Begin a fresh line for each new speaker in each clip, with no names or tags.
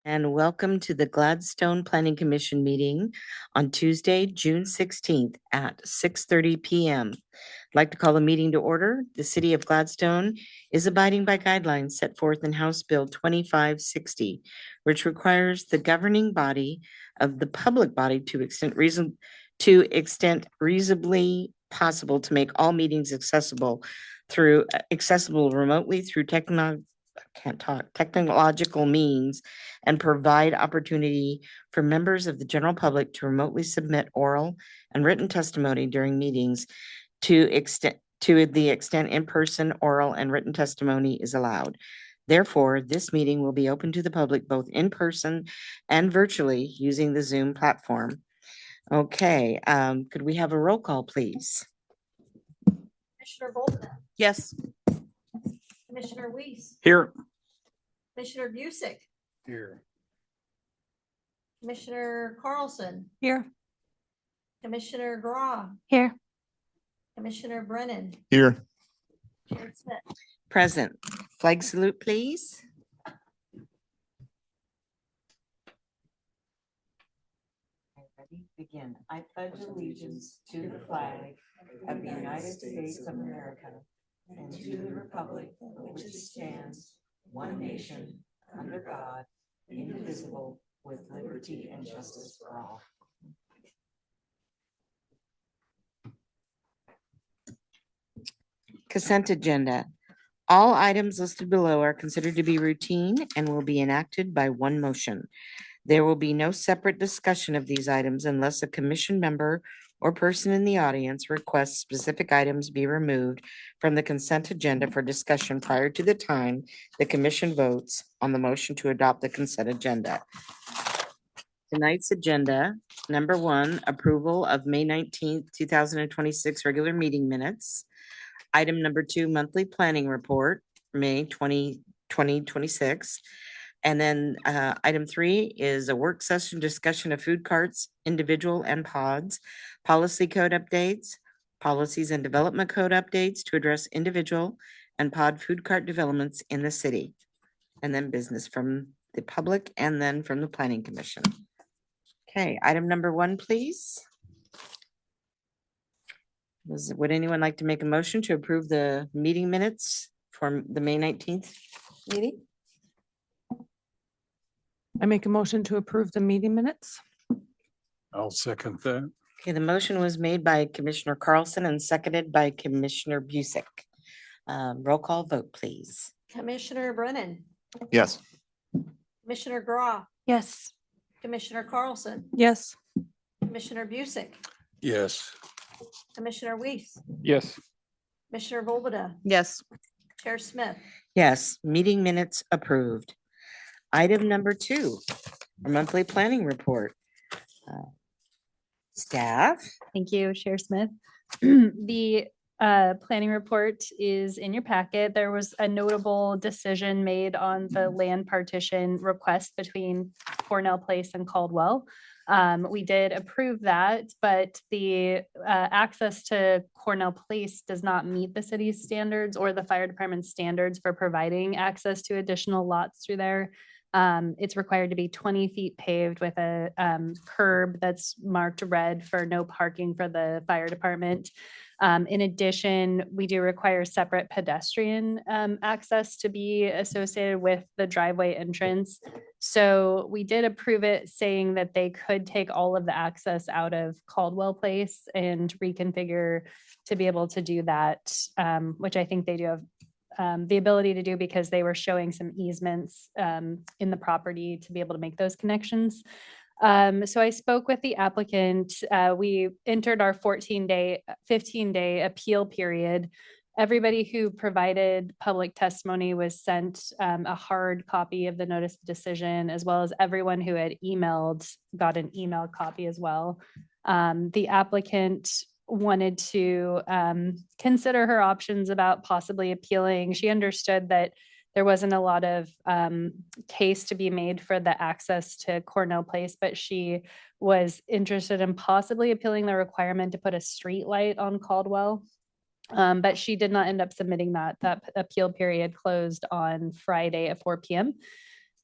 And welcome to the Gladstone Planning Commission meeting on Tuesday, June 16th at 6:30 p.m. I'd like to call the meeting to order. The City of Gladstone is abiding by guidelines set forth in House Bill 2560, which requires the governing body of the public body to extent reasonably possible to make all meetings accessible remotely through technological means, and provide opportunity for members of the general public to remotely submit oral and written testimony during meetings to the extent in-person oral and written testimony is allowed. Therefore, this meeting will be open to the public both in person and virtually using the Zoom platform. Okay, could we have a roll call, please?
Commissioner Bolton,
Yes.
Commissioner Weiss,
Here.
Commissioner Busick,
Here.
Commissioner Carlson,
Here.
Commissioner Graw,
Here.
Commissioner Brennan,
Here.
Chair Smith.
Present. Flag salute, please. Ready? Begin. I pledge allegiance to the flag of the United States of America and to the republic for which it stands, one nation, under God, indivisible, with liberty and justice for all. Consent agenda. All items listed below are considered to be routine and will be enacted by one motion. There will be no separate discussion of these items unless a commission member or person in the audience requests specific items be removed from the consent agenda for discussion prior to the time the commission votes on the motion to adopt the consent agenda. Tonight's agenda, number 1, approval of May 19th, 2026 regular meeting minutes. Item number 2, monthly planning report, May 2026. And then item 3 is a work session discussion of food carts, individual and pods, policy code updates, policies and development code updates to address individual and pod food cart developments in the city. And then business from the public and then from the planning commission. Okay, item number 1, please. Would anyone like to make a motion to approve the meeting minutes for the May 19th meeting?
I make a motion to approve the meeting minutes.
I'll second that.
Okay, the motion was made by Commissioner Carlson and seconded by Commissioner Busick. Roll call vote, please.
Commissioner Brennan,
Yes.
Commissioner Graw,
Yes.
Commissioner Carlson,
Yes.
Commissioner Busick,
Yes.
Commissioner Weiss,
Yes.
Commissioner Volbada,
Yes.
Chair Smith.
Yes, meeting minutes approved. Item number 2, our monthly planning report. Staff.
Thank you, Chair Smith. The planning report is in your packet. There was a notable decision made on the land partition request between Cornell Place and Caldwell. We did approve that, but the access to Cornell Place does not meet the city's standards or the fire department's standards for providing access to additional lots through there. It's required to be 20 feet paved with a curb that's marked red for no parking for the fire department. In addition, we do require separate pedestrian access to be associated with the driveway entrance. So we did approve it, saying that they could take all of the access out of Caldwell Place and reconfigure to be able to do that, which I think they do have the ability to do because they were showing some easements in the property to be able to make those connections. So I spoke with the applicant. We entered our 15-day appeal period. Everybody who provided public testimony was sent a hard copy of the notice of decision, as well as everyone who had emailed got an email copy as well. The applicant wanted to consider her options about possibly appealing. She understood that there wasn't a lot of case to be made for the access to Cornell Place, but she was interested in possibly appealing the requirement to put a street light on Caldwell. But she did not end up submitting that. That appeal period closed on Friday at 4 p.m.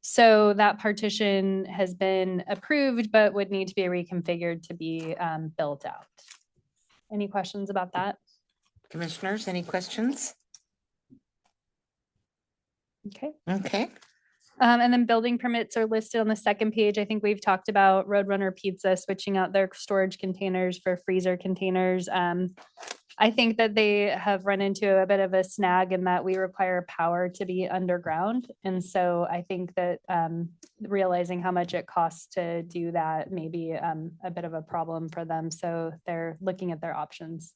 So that partition has been approved, but would need to be reconfigured to be built out. Any questions about that?
Commissioners, any questions?
Okay.
Okay,
And then building permits are listed on the second page. I think we've talked about Roadrunner Pizza switching out their storage containers for freezer containers. I think that they have run into a bit of a snag in that we require power to be underground. And so I think that realizing how much it costs to do that may be a bit of a problem for them. So they're looking at their options.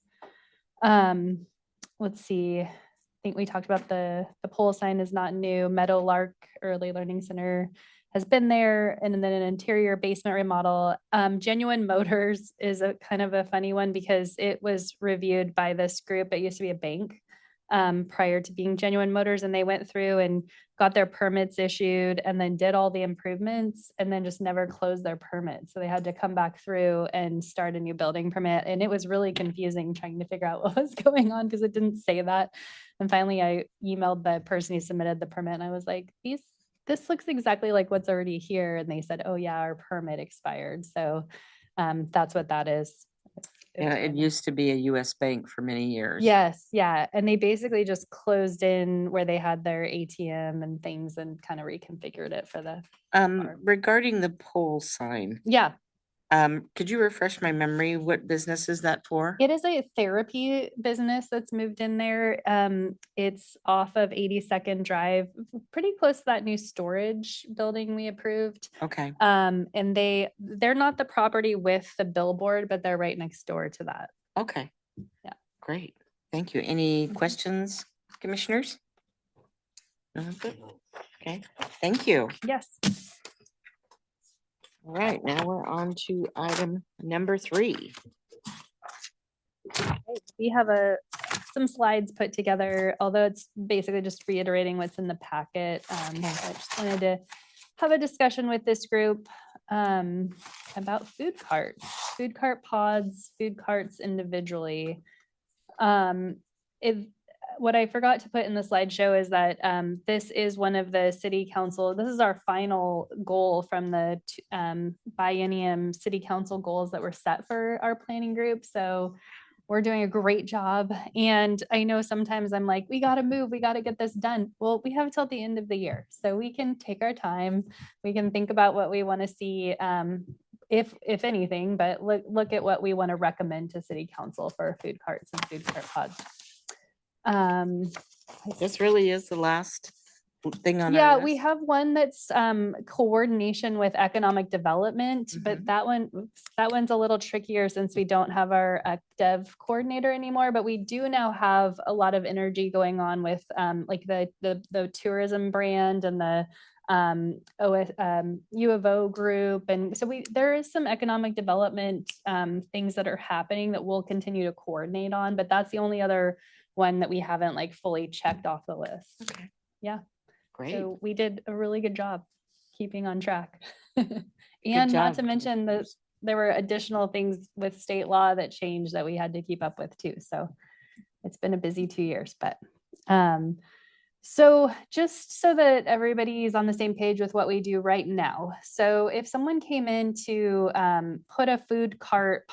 Let's see. I think we talked about the pole sign is not new. Meadowlark Early Learning Center has been there, and then an interior basement remodel. Genuine Motors is a kind of a funny one because it was reviewed by this group. It used to be a bank prior to being Genuine Motors, and they went through and got their permits issued and then did all the improvements and then just never closed their permit. So they had to come back through and start a new building permit. And it was really confusing trying to figure out what was going on because it didn't say that. And finally, I emailed the person who submitted the permit and I was like, this looks exactly like what's already here. And they said, oh yeah, our permit expired. So that's what that is.
yeah, it used to be a US bank for many years.
Yes, yeah. And they basically just closed in where they had their ATM and things and kind of reconfigured it for the,
Regarding the pole sign,
yeah.
could you refresh my memory? What business is that for?
It is a therapy business that's moved in there. It's off of 82nd Drive, pretty close to that new storage building we approved.
Okay,
And they're not the property with the billboard, but they're right next door to that.
okay.
Yeah.
Great, thank you. Any
Mhm.
questions, commissioners? No, good. Okay, thank you.
Yes.
All right, now we're on to item number 3.
We have some slides put together, although it's basically just reiterating what's in the packet. I just wanted to have a discussion with this group about food cart pods, food carts individually. What I forgot to put in the slideshow is that this is one of the city council. This is our final goal from the biennium city council goals that were set for our planning group. So we're doing a great job. And I know sometimes I'm like, we got to move, we got to get this done. Well, we have till the end of the year. So we can take our time. We can think about what we want to see, if anything, but look at what we want to recommend to city council for food carts and food cart pods.
This really is the last thing on our
Yeah, we
list?
have one that's coordination with economic development, but that one's a little trickier since we don't have our dev coordinator anymore. But we do now have a lot of energy going on with like the tourism brand and the U of O group, and so there is some economic development things that are happening that we'll continue to coordinate on. But that's the only other one that we haven't like fully checked off the list.
Okay.
Yeah.
Great.
So we did a really good job keeping on track. And not
job,
to mention that there were additional things with state law that changed that we had to keep up with too. So it's been a busy 2 years, but so just so that everybody's on the same page with what we do right now. So if someone came in to put a food cart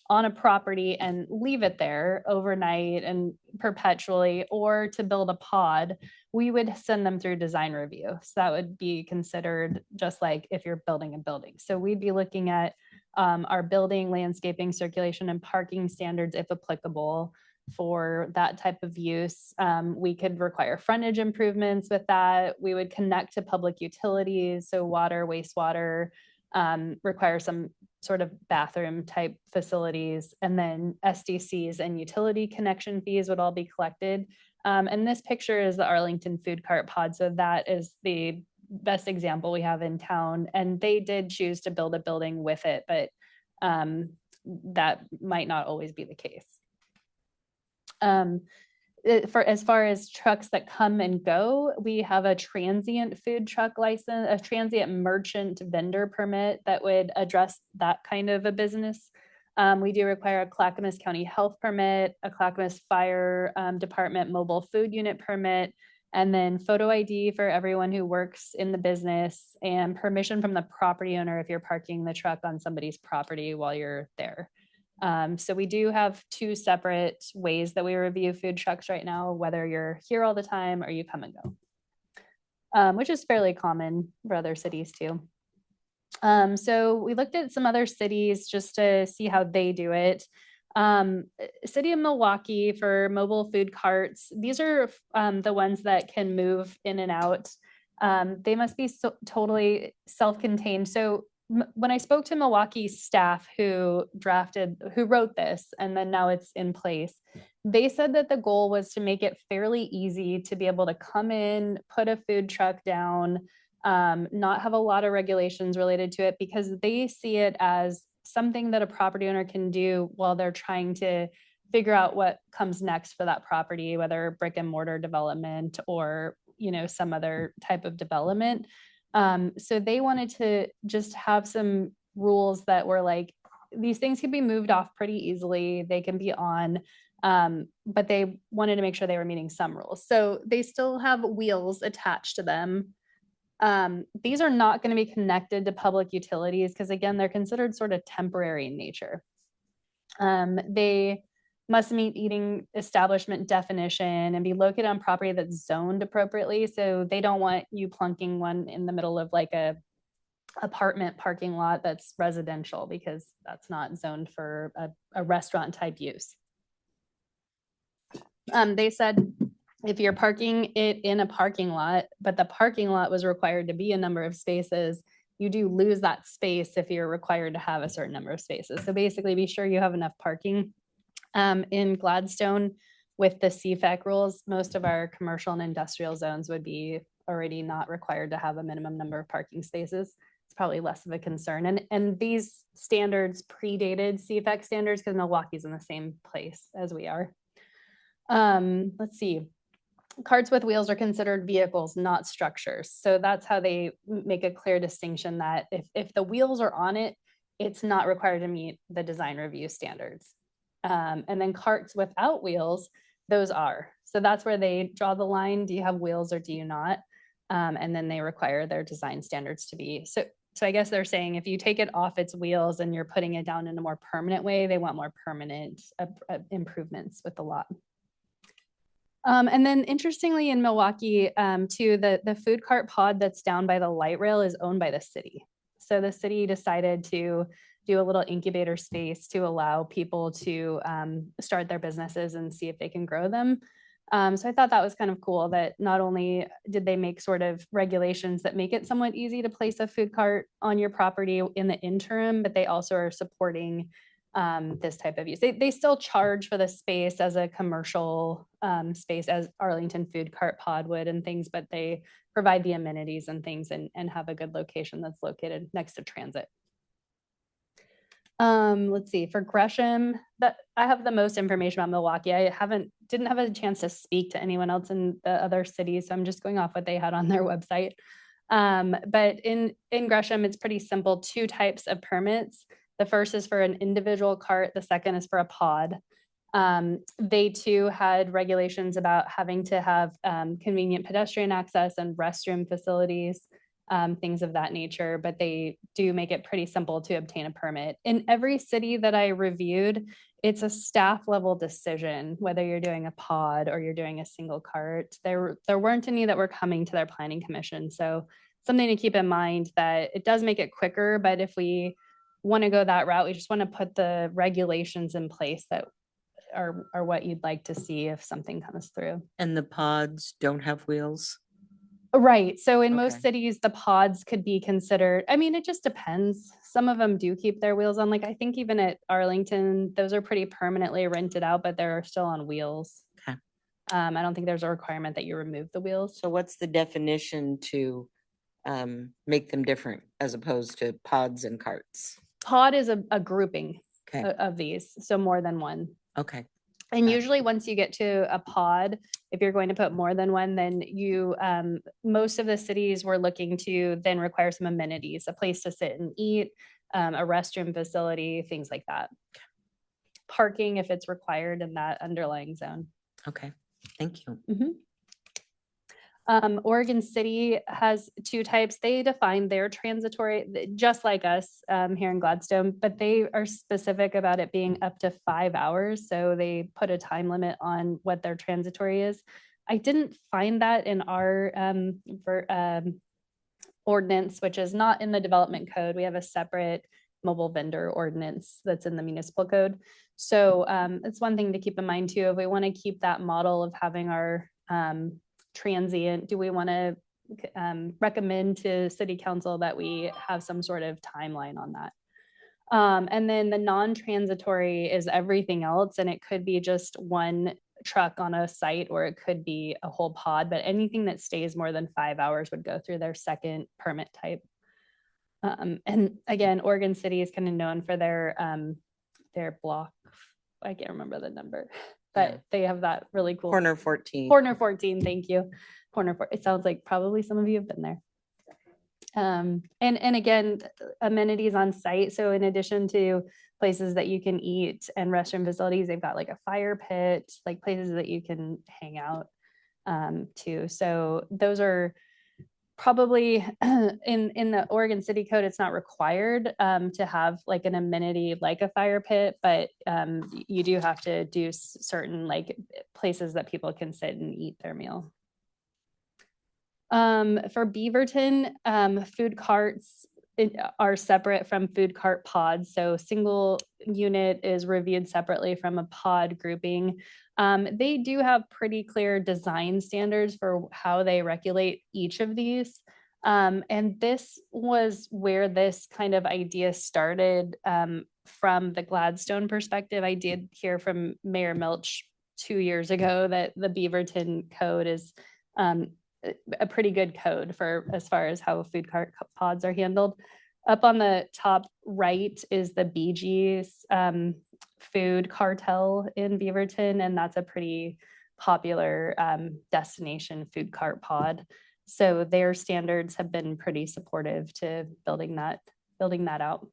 on a property and leave it there overnight and perpetually, or to build a pod, we would send them through design review. So that would be considered just like if you're building a building. So we'd be looking at our building, landscaping, circulation, and parking standards, if applicable, for that type of use. We could require frontage improvements with that. We would connect to public utilities, so water, wastewater, require some sort of bathroom type facilities, and then SDCs and utility connection fees would all be collected. And this picture is the Arlington food cart pod. So that is the best example we have in town. And they did choose to build a building with it, but that might not always be the case. For as far as trucks that come and go, we have a transient food truck license, a transient merchant vendor permit that would address that kind of a business. We do require a Clackamas County Health permit, a Clackamas Fire Department mobile food unit permit, And then photo ID for everyone who works in the business and permission from the property owner if you're parking the truck on somebody's property while you're there. So we do have two separate ways that we review food trucks right now, whether you're here all the time or you come and go, which is fairly common for other cities too. So we looked at some other cities just to see how they do it. City of Milwaukee for mobile food carts. These are the ones that can move in and out. They must be totally self-contained. So when I spoke to Milwaukee staff who wrote this, and then now it's in place, they said that the goal was to make it fairly easy to be able to come in, put a food truck down, not have a lot of regulations related to it, because they see it as something that a property owner can do while they're trying to figure out what comes next for that property, whether brick and mortar development or, some other type of development. So they wanted to just have some rules that were like, these things can be moved off pretty easily. They can be on, but they wanted to make sure they were meeting some rules. So they still have wheels attached to them. These are not going to be connected to public utilities because, again, they're considered sort of temporary in nature. They must meet eating establishment definition and be located on property that's zoned appropriately. So they don't want you plunking one in the middle of like a apartment parking lot that's residential, because that's not zoned for a restaurant type use. They said if you're parking it in a parking lot, but the parking lot was required to be a number of spaces, you do lose that space if you're required to have a certain number of spaces. So basically be sure you have enough parking. In Gladstone, with the CFAC rules, most of our commercial and industrial zones would be already not required to have a minimum number of parking spaces. It's probably less of a concern. And these standards predated CFAC standards because Milwaukee's in the same place as we are. Let's see. Carts with wheels are considered vehicles, not structures. So that's how they make a clear distinction that if the wheels are on it, it's not required to meet the design review standards. And then carts without wheels, those are. So that's where they draw the line. Do you have wheels or do you not? And then they require their design standards to be. So I guess they're saying if you take it off its wheels and you're putting it down in a more permanent way, they want more permanent improvements with the lot. And then interestingly in Milwaukee too, the food cart pod that's down by the light rail is owned by the city. So the city decided to do a little incubator space to allow people to start their businesses and see if they can grow them. So I thought that was kind of cool that not only did they make sort of regulations that make it somewhat easy to place a food cart on your property in the interim, but they also are supporting this type of use. They still charge for the space as a commercial space as Arlington Food Cart Pod would and things, but they provide the amenities and things and have a good location that's located next to transit. Let's see, for Gresham, that I have the most information about Milwaukee. I didn't have a chance to speak to anyone else in the other cities, so I'm just going off what they had on their website. But in Gresham, it's pretty simple, 2 types of permits. The first is for an individual cart, the second is for a pod. They too had regulations about having to have convenient pedestrian access and restroom facilities. Things of that nature, but they do make it pretty simple to obtain a permit. In every city that I reviewed, it's a staff level decision, whether you're doing a pod or you're doing a single cart. There weren't any that were coming to their planning commission. So something to keep in mind that it does make it quicker, but if we want to go that route, we just want to put the regulations in place that are what you'd like to see if something comes through.
And the pods don't have wheels?
Right. So in most
Okay.
cities, the pods could be considered, I mean, it just depends. Some of them do keep their wheels on. Like I think even at Arlington, those are pretty permanently rented out, but they're still on wheels.
Okay.
I don't think there's a requirement that you remove the wheels.
So what's the definition to make them different as opposed to pods and carts?
Pod is a grouping
Okay,
of these, so more than one.
okay,
And
Got it.
usually once you get to a pod, if you're going to put more than one, then you, most of the cities were looking to then require some amenities, a place to sit and eat, a restroom facility, things like that. Parking if it's required in that underlying zone.
okay. Thank you.
Oregon City has two types. They define their transitory, just like us here in Gladstone, but they are specific about it being up to 5 hours. So they put a time limit on what their transitory is. I didn't find that in our ordinance, which is not in the development code. We have a separate mobile vendor ordinance that's in the municipal code. So it's one thing to keep in mind too. If we want to keep that model of having our transient, do we want to recommend to city council that we have some sort of timeline on that? And then the non-transitory is everything else, and it could be just one truck on a site, or it could be a whole pod, but anything that stays more than 5 hours would go through their second permit type. And again, Oregon City is kind of known for their block. I can't remember the number, but
Yeah.
they have that really cool
Corner 14.
Corner 14. Thank you. Corner 14. It sounds like probably some of you have been there. And again, amenities on site. So in addition to places that you can eat and restroom facilities, they've got like a fire pit, like places that you can hang out too. So those are probably in the Oregon City Code, it's not required to have like an amenity like a fire pit, but you do have to do certain like places that people can sit and eat their meal. For Beaverton, food carts are separate from food cart pods. So single unit is reviewed separately from a pod grouping. They do have pretty clear design standards for how they regulate each of these. And this was where this kind of idea started from the Gladstone perspective. I did hear from Mayor Milch 2 years ago that the Beaverton code is a pretty good code for as far as how food cart pods are handled. Up on the top right is the Bee Gees food cartel in Beaverton, and that's a pretty popular destination food cart pod. So their standards have been pretty supportive to building that out.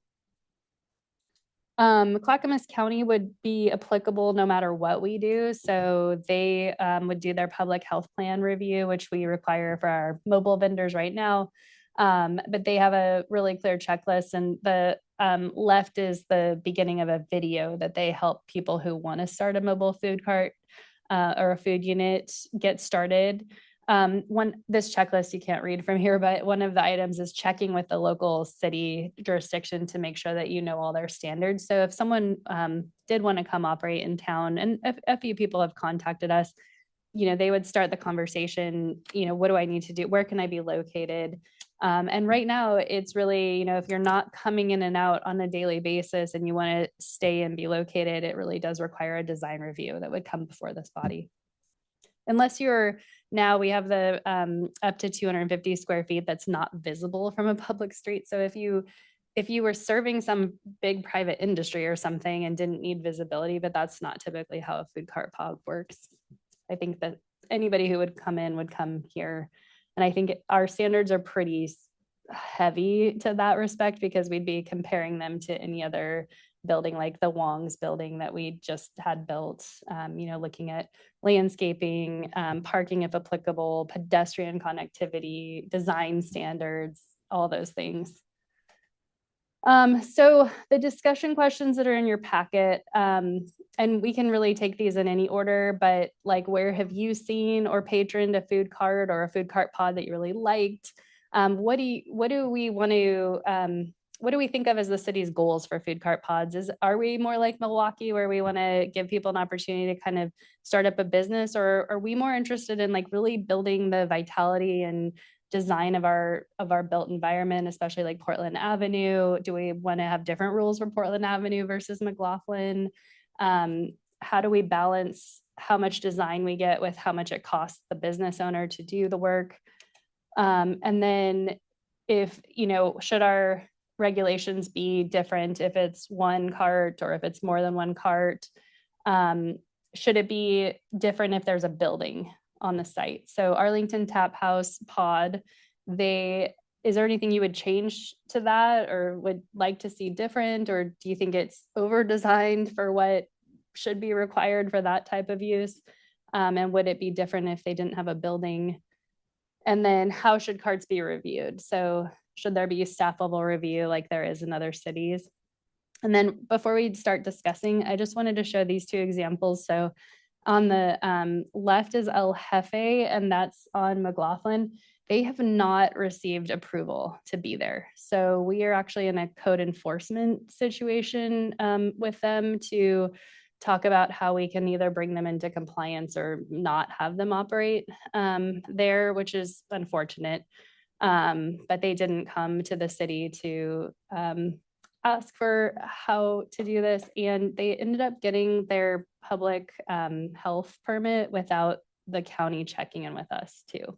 Clackamas County would be applicable no matter what we do. So they would do their public health plan review, which we require for our mobile vendors right now. But they have a really clear checklist, and the left is the beginning of a video that they help people who want to start a mobile food cart or a food unit get started. This checklist you can't read from here, but one of the items is checking with the local city jurisdiction to make sure that you know all their standards. So if someone did want to come operate in town, and a few people have contacted us, they would start the conversation, what do I need to do? Where can I be located? And right now it's really, if you're not coming in and out on a daily basis and you want to stay and be located, it really does require a design review that would come before this body. Unless now we have the up to 250 square feet that's not visible from a public street. So if you were serving some big private industry or something and didn't need visibility, but that's not typically how a food cart pod works. I think that anybody who would come here. And I think our standards are pretty heavy to that respect, because we'd be comparing them to any other building like the Wong's building that we just had built, looking at landscaping, parking if applicable, pedestrian connectivity, design standards, all those things. So the discussion questions that are in your packet, and we can really take these in any order, but like, where have you seen or patroned a food cart or a food cart pod that you really liked? What do we think of as the city's goals for food cart pods? Are we more like Milwaukee, where we want to give people an opportunity to kind of start up a business, or are we more interested in like really building the vitality and design of our built environment, especially like Portland Avenue? Do we want to have different rules for Portland Avenue versus McLaughlin? How do we balance how much design we get with how much it costs the business owner to do the work? And then should our regulations be different if it's one cart or if it's more than one cart? Should it be different if there's a building on the site? So Arlington Tap House pod, is there anything you would change to that or would like to see different? Or do you think it's over designed for what should be required for that type of use? And would it be different if they didn't have a building? And then how should carts be reviewed? So should there be staff level review like there is in other cities? And then before we start discussing, I just wanted to show these two examples. So on the left is El Jefe, and that's on McLaughlin. They have not received approval to be there. So we are actually in a code enforcement situation with them to talk about how we can either bring them into compliance or not have them operate there, which is unfortunate. But they didn't come to the city to ask for how to do this, and they ended up getting their public health permit without the county checking in with us too.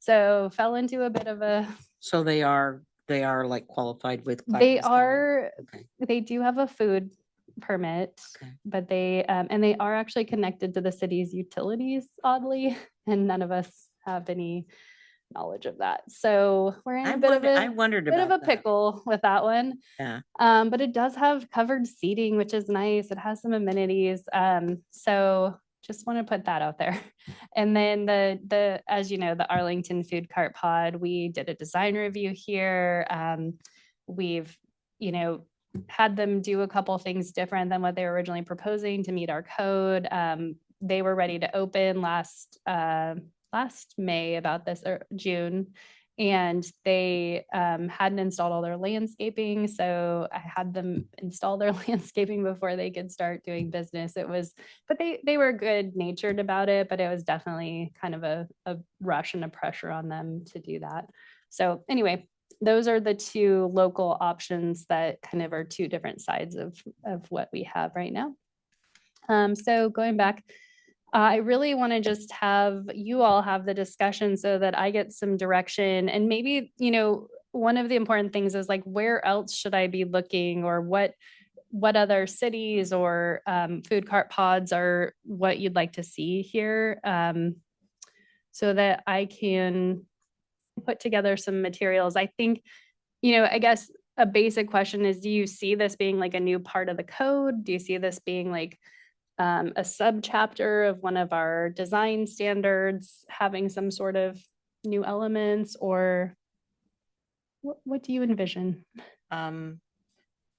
So fell into a bit of a,
So they are like qualified with.
they
Clackamas County?
are,
Okay.
they do have a food permit,
Okay.
but they, and they are actually connected to the city's utilities oddly, and none of us have any knowledge of that. So we're in a bit of
I
a
wondered
bit of
about
a
that.
pickle with that one.
Yeah.
But it does have covered seating, which is nice. It has some amenities. So just want to put that out there. And then the as you know, the Arlington Food Cart Pod, we did a design review here. We've, you know, had them do a couple things different than what they were originally proposing to meet our code. They were ready to open last May about this, or June, and they hadn't installed all their landscaping. So I had them install their landscaping before they could start doing business. It was, but they were good natured about it, but it was definitely kind of a rush and a pressure on them to do that. So anyway, those are the two local options that kind of are two different sides of what we have right now. So going back, I really want to just have you all have the discussion so that I get some direction, and maybe, you know, one of the important things is like, where else should I be looking, or what other cities or food cart pods are what you'd like to see here, so that I can put together some materials. I think, you know, I guess a basic question is, do you see this being like a new part of the code? Do you see this being like a subchapter of one of our design standards, having some sort of new elements, or what do you envision?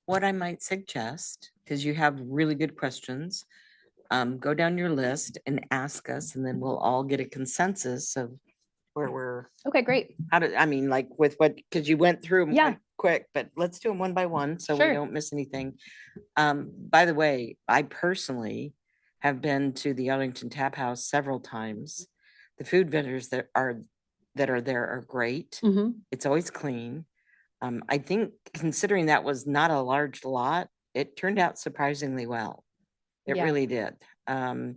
What I might suggest, because you have really good questions, go down your list and ask us, and then we'll all get a consensus of where we're,
Okay, great.
I mean, like with what, because you went through them
Yeah.
quite quick, but let's do them one by one so we
Sure.
don't miss anything. By the way, I personally have been to the Arlington Tap House several times. The food vendors that are there are great.
Mhm.
It's always clean. I think considering that was not a large lot, it turned out surprisingly well. It
Yeah.
really did. And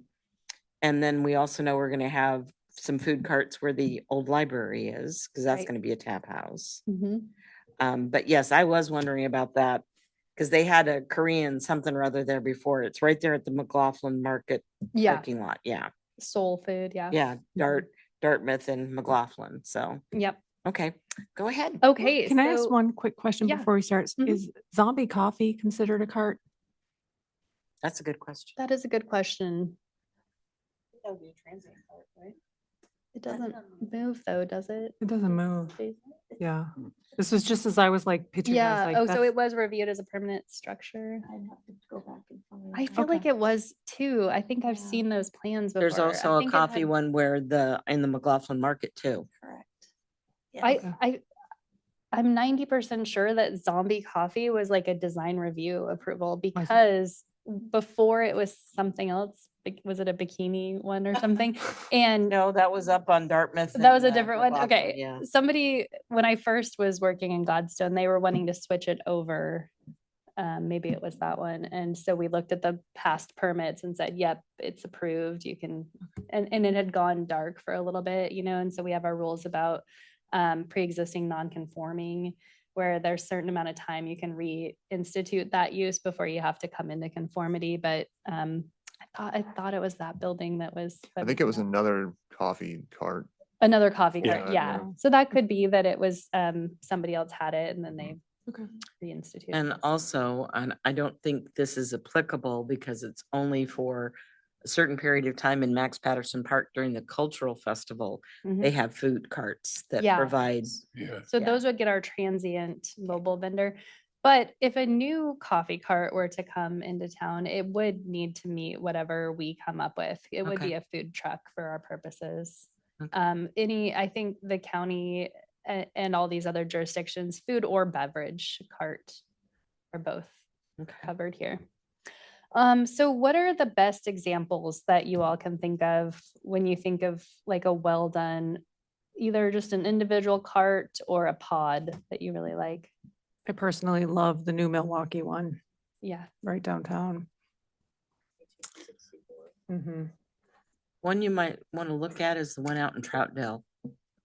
then we also know we're gonna have some food carts where the old library is, because that's
Right.
gonna be a tap house.
Mhm.
But yes, I was wondering about that, because they had a Korean something or other there before. It's right there at the McLaughlin Market
Yeah,
parking lot. Yeah,
soul food, yeah.
yeah, Dartmouth and McLaughlin. So,
Yep.
okay, go ahead.
Okay,
Can I ask
so
one quick question
yeah.
before we start?
Mhm.
Is zombie coffee considered a cart?
That's a good question.
that is a good question.
That would be a transient cart, right?
It doesn't move though, does it?
It doesn't move.
Stays-
Yeah. This was just as I was like picturing. I was
Yeah,
like,
oh, so
that's-
it was reviewed as a permanent structure.
I'd have to go back and find.
I feel like
Okay.
it was too. I think I've
Yeah.
seen those plans before.
There's
I
also a
think it
coffee
had-
one where in the McLaughlin Market too.
Correct.
I'm 90% sure that zombie coffee was like a design review approval,
Was it?
because before it was something else. Was it a bikini one or something? And
No, that was up on Dartmouth.
that was a
and,
different one.
McLaughlin,
Okay.
Yeah.
Somebody, when I first was working in Gladstone, they were wanting to switch it over. Maybe it was that one. And so we looked at the past permits and said, yep, it's approved. You can, and it had gone dark for a little bit, you know, and so we have our rules about pre-existing non-conforming, where there's a certain amount of time you can reinstitute that use before you have to come into conformity. But I thought it was that building that was.
I think it was another coffee cart.
Another coffee cart,
Yeah,
yeah. So that could be that it was somebody else had it and then they
Okay.
reinstituted.
And also, and I don't think this is applicable because it's only for a certain period of time in Max Patterson Park during the cultural festival, they have food carts that
Yeah.
provide.
Yeah.
So
Yeah.
those would get our transient mobile vendor. But if a new coffee cart were to come into town, it would need to meet whatever we come up with. It would
Okay.
be a food truck for our purposes.
Okay.
I think the county and all these other jurisdictions, food or beverage cart are both
Okay.
covered here. So what are the best examples that you all can think of when you think of like a well done, either just an individual cart or a pod that you really like?
I personally love the new Milwaukee one
Yeah.
right downtown.
One you might want to look at is the one out in Troutdale.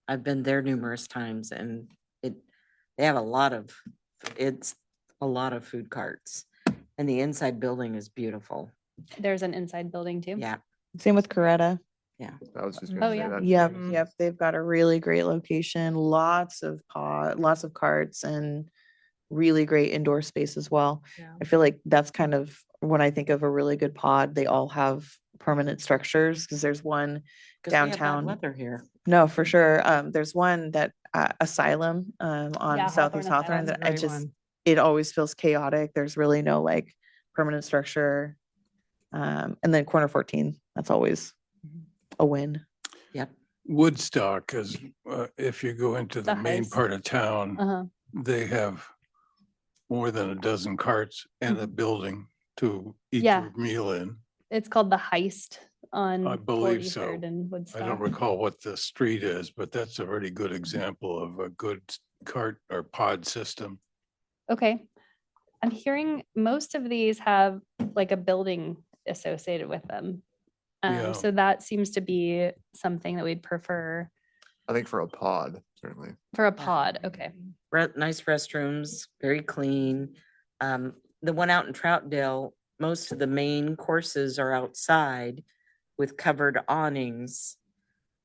I've been there numerous times and they have it's a lot of food carts. And the inside building is beautiful.
There's an inside building too.
Yeah.
Same with Coretta.
I was just
Oh,
gonna say
yeah.
that.
Yep,
Mhm.
yep. They've got a really great location, lots of carts and really great indoor space as well.
Yeah.
I feel like that's kind of when I think of a really good pod, they all have permanent structures because there's one
'Cause we have bad
downtown.
weather here.
No, for sure. There's one that Asylum on
Yeah,
Southeast
Hawthorne
Hawthorne that
Great one.
it always feels chaotic. There's really no like permanent structure. And then corner 14, that's always a win.
Yep.
Woodstock is, if you go into the
The
main
Heist.
part of town,
Uh-huh.
they have more than a dozen carts and a building to eat
Yeah.
your meal in.
It's called the Heist on
I believe so.
43rd and
I don't
Woodstock.
recall what the street is, but that's a really good example of a good cart or pod system.
Okay. I'm hearing most of these have like a building associated with them.
Yeah.
So that seems to be something that we'd prefer
I think for a pod, certainly.
for a pod. Okay.
Nice restrooms, very clean. The one out in Troutdale, most of the main courses are outside with covered awnings.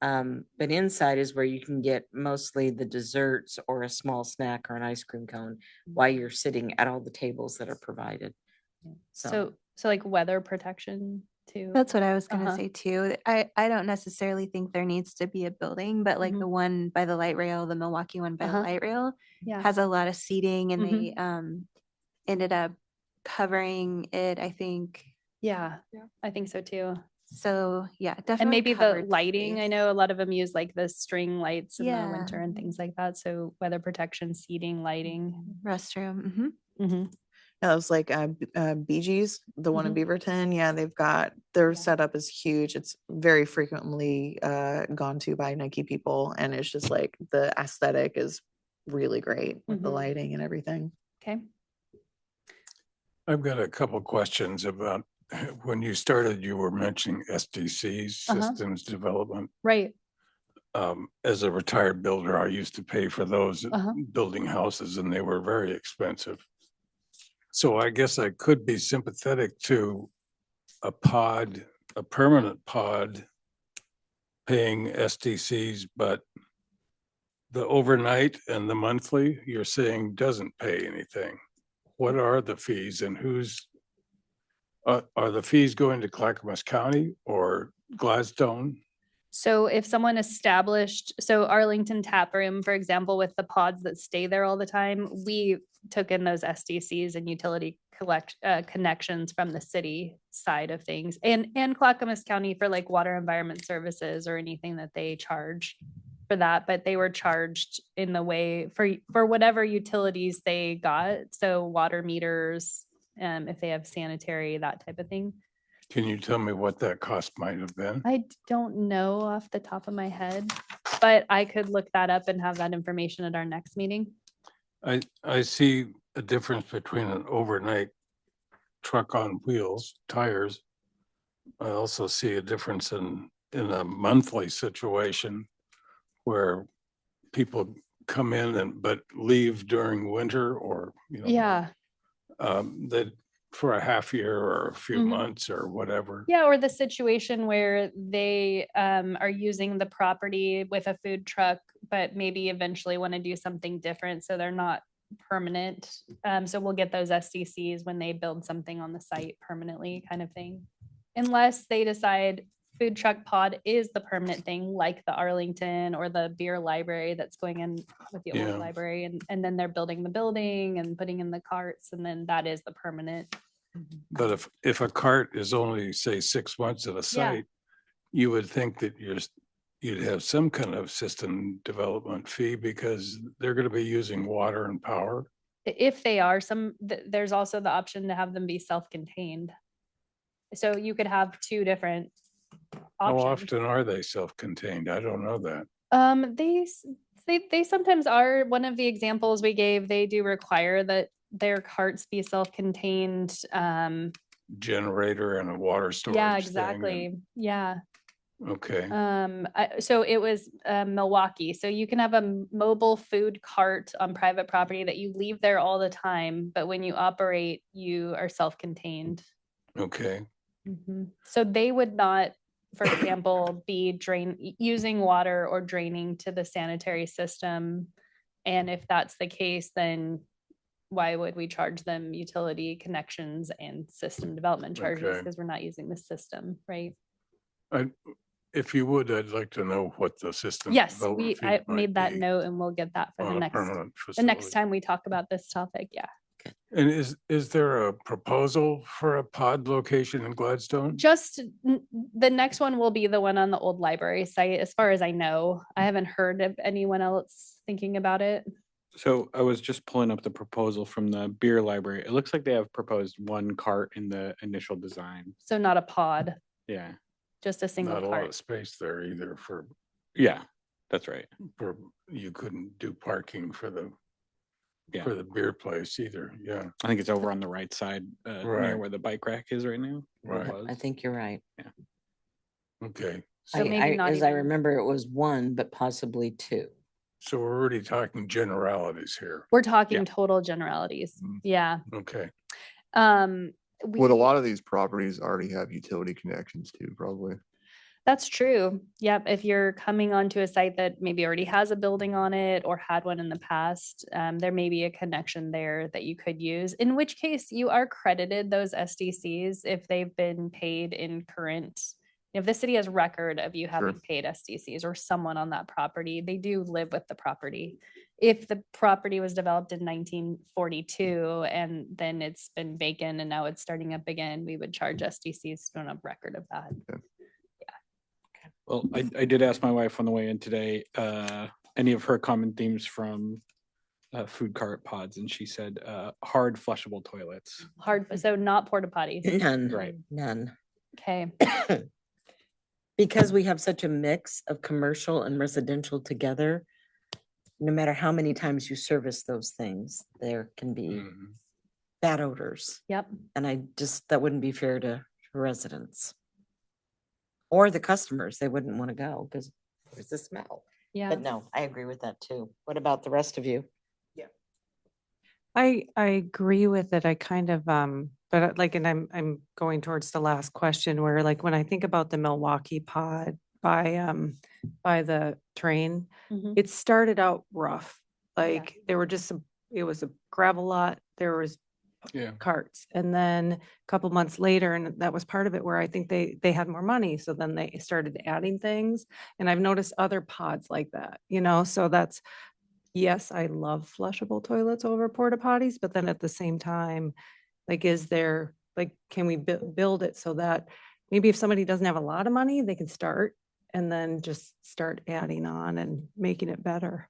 But inside is where you can get mostly the desserts or a small snack or an ice cream cone while you're sitting at all the tables that are provided.
So like weather protection too.
That's what I was gonna
Uh-huh.
say too. I don't necessarily think there needs to be a building, but like
Mhm.
the one by the light rail, the Milwaukee one by
Uh-huh.
the light rail
Yeah.
has a lot of seating and
Mhm.
they ended up covering it, I think.
Yeah. I think so too.
So yeah, definitely.
And maybe the
covered
lighting, I
space.
know a lot of them use like the string lights in the
Yeah.
winter and things like that. So weather protection, seating, lighting.
Restroom.
Mhm.
Yeah, it was like Bee Gees, the one in Beaverton. Yeah, they've got their setup is huge. It's very frequently gone to by Nike people, and it's just like the aesthetic is really great with the
Mhm.
lighting and everything.
Okay.
I've got a couple questions about, when you started, you were mentioning SDCs,
Uh-huh.
systems development.
Right.
As a retired builder, I used to pay for those
Uh-huh.
building houses and they were very expensive. So I guess I could be sympathetic to a pod, a permanent pod paying SDCs, but the overnight and the monthly, you're saying doesn't pay anything. What are the fees and are the fees going to Clackamas County or Gladstone?
So if someone established, so Arlington Tap Room, for example, with the pods that stay there all the time, we took in those SDCs and utility connections from the city side of things, and Clackamas County for like water environment services or anything that they charge for that, but they were charged in the way for whatever utilities they got. So water meters, if they have sanitary, that type of thing.
Can you tell me what that cost might have been?
I don't know off the top of my head, but I could look that up and have that information at our next meeting.
I see a difference between an overnight truck on wheels, tires. I also see a difference in a monthly situation where people come in but leave during winter or,
Yeah.
That for a half year or a few
Mhm.
months or whatever.
Yeah, or the situation where they are using the property with a food truck, but maybe eventually want to do something different. So they're not permanent. So we'll get those SDCs when they build something on the site permanently kind of thing. unless they decide food truck pod is the permanent thing, like the Arlington or the beer library that's going in with the
Yeah.
old library, and then they're building the building and putting in the carts, and then that is the permanent.
But if a cart is only, say, 6 months at a site, you would think that you'd have some kind of system development fee because they're gonna be using water and power.
If they are there's also the option to have them be self-contained. So you could have two different
How
options.
often are they self-contained? I don't know that.
They sometimes are. One of the examples we gave, they do require that their carts be self-contained.
Generator and a water storage
Yeah,
thing and-
exactly. Yeah.
Okay,
So it was Milwaukee. So you can have a mobile food cart on private property that you leave there all the time, but when you operate, you are self-contained.
okay.
So they would not, for example, be using water or draining to the sanitary system. And if that's the case, then why would we charge them utility connections and system development charges?
Okay.
Because we're not using the system, right?
If you would, I'd like to know what the system.
Yes,
development fee
I
might
made that
be
note and we'll get that for
on
the
a
next
permanent
time
facility.
we talk about this topic. Yeah.
And is there a proposal for a pod location in Gladstone?
Just the next one will be the one on the old library site, as far as I know. I haven't heard of anyone else thinking about it.
So I was just pulling up the proposal from the beer library. It looks like they have proposed one cart in the initial design.
So not a pod,
Yeah,
just a single
Not a lot of
cart.
space there either
yeah, that's right.
you couldn't do parking for the
Yeah.
beer place either. Yeah,
I think it's over on the right side, near
Right.
where the bike rack is right now. or
Right.
was.
I think you're right.
okay.
So maybe not
As I
even-
remember, it was one, but possibly two.
So we're already talking generalities here.
We're talking
Yeah.
total generalities.
Mm.
Yeah.
Okay,
Would a
We-
lot of these properties already have utility connections too, probably?
That's true. Yep. If you're coming onto a site that maybe already has a building on it or had one in the past, there may be a connection there that you could use, in which case you are credited those SDCs if they've been paid in current. If the city has record of you having paid SDCs or someone on that property, they do live with the property. If the property was developed in 1942 and then it's been vacant and now it's starting up again, we would charge SDCs. Don't have record of that.
Well, I did ask my wife on the way in today, any of her common themes from food cart pods, and she said hard flushable toilets.
So not porta potties.
None.
Right.
None.
Okay.
Because we have such a mix of commercial and residential together, no matter how many times you service those things, there can be
Mhm.
bad odors.
Yep.
And that wouldn't be fair to residents. Or the customers, they wouldn't want to go because there's the smell.
Yeah.
But no, I agree with that too. What about the rest of you?
I agree with it. I kind of, but like, and I'm going towards the last question where like, when I think about the Milwaukee pod by the train,
Mhm.
it started out rough. Like there were just it was a gravel lot. There was
Yeah,
carts. And then a couple months later, and that was part of it where I think they had more money. So then they started adding things. And I've noticed other pods like that, so that's, yes, I love flushable toilets over porta potties, but then at the same time, like, can we build it so that maybe if somebody doesn't have a lot of money, they can start and then just start adding on and making it better.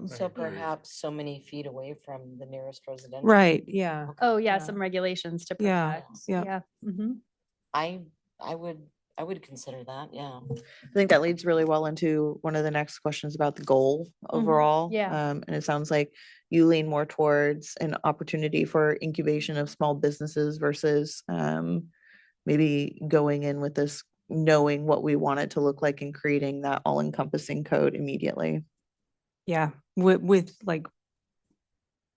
So
agree.
perhaps so many feet away from the nearest residential.
Right, yeah.
Okay.
Oh, yeah,
Yeah.
some regulations to
Yeah,
protect.
yeah.
Yeah. Mhm.
I would consider that, yeah.
I think that leads really well into one of the next questions about the goal overall.
yeah.
And it sounds like you lean more towards an opportunity for incubation of small businesses versus maybe going in with this, knowing what we want it to look like and creating that all-encompassing code immediately.
Yeah, with like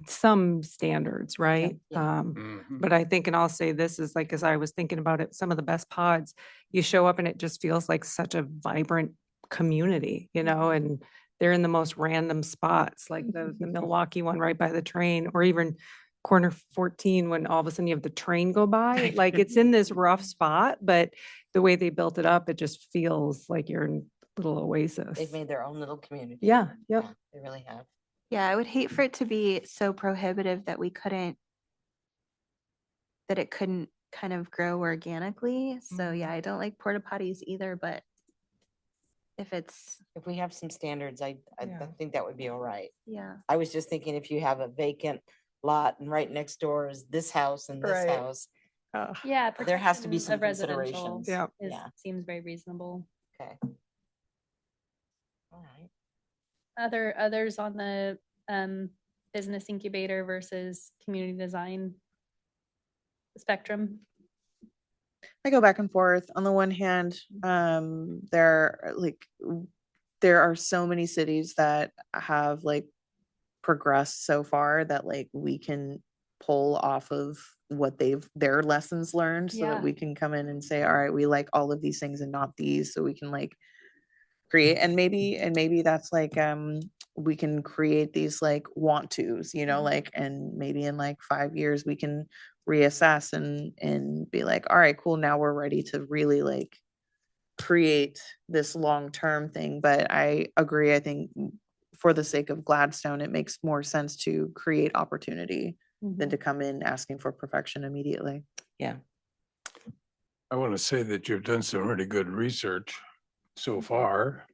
some standards, right?
yeah.
Mhm.
But I think, and I'll say this is like, as I was thinking about it, some of the best pods, you show up and it just feels like such a vibrant community, and they're in the most random spots, like the Milwaukee one right by the train, or even corner 14 when all of a sudden you have the train go by. Like it's in this rough spot, but the way they built it up, it just feels like you're in a little oasis.
They've made their own little community.
Yeah, yep.
Yeah, they really have.
Yeah, I would hate for it to be so prohibitive that it couldn't kind of grow organically. So yeah, I don't like porta potties either, but if it's,
If we have some standards, I
Yeah.
think that would be all right.
yeah.
I was just thinking if you have a vacant lot and right next door is this house and this
Right.
house.
Yeah.
There has to be
protection
some
of residential
considerations.
Yeah.
Yeah.
Seems very reasonable.
Okay. All right.
Others on the business incubator versus community design spectrum.
I go back and forth. On the one hand, there are so many cities that have like progressed so far that like we can pull off of what their lessons learned so
Yeah.
that we can come in and say, all right, we like all of these things and not these, so we can like create. And maybe that's like we can create these like want tos, like, and maybe in like 5 years we can reassess and be like, all right, cool, now we're ready to really like create this long-term thing. But I agree, I think for the sake of Gladstone, it makes more sense to create opportunity than to come in asking for perfection immediately.
Yeah.
I want to say that you've done some really good research so far.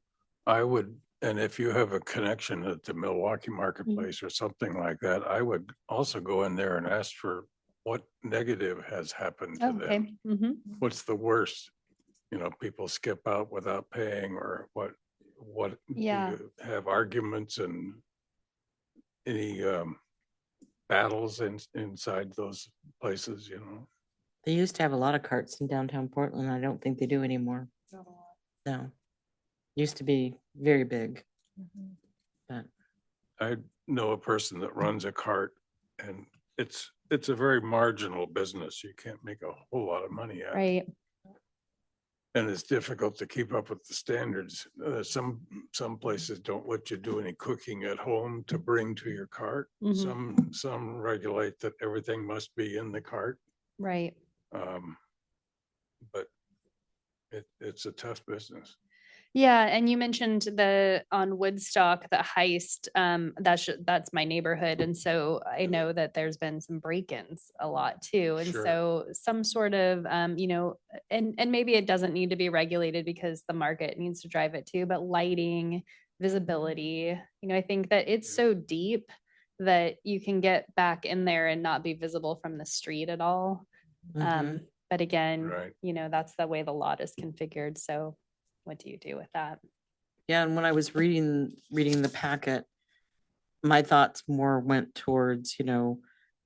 I would, and if you have a connection at the Milwaukee Marketplace or something like that, I would also go in there and ask for what negative has happened to
Okay.
them.
Mm-hmm.
What's the worst? People skip out without paying, or what do
Yeah.
you have arguments and any battles inside those places,
They used to have a lot of carts in downtown Portland. I don't think they do anymore. No. Used to be very big. But
I know a person that runs a cart, and it's a very marginal business. You can't make a whole lot of money at it.
Right.
And it's difficult to keep up with the standards. Some places don't let you do any cooking at home to bring to your cart.
Mhm.
Some regulate that everything must be in the cart.
Right.
But it's a tough business.
Yeah, and you mentioned on Woodstock, the heist, that's my neighborhood. And so I know that there's been some break-ins a lot too. And
Sure.
so some sort of, and maybe it doesn't need to be regulated because the market needs to drive it too, but lighting, visibility, I think that it's so deep that you can get back in there and not be visible from the street at all.
mhm.
But again,
Right.
that's the way the lot is configured. So what do you do with that?
Yeah, and when I was reading the packet, my thoughts more went towards,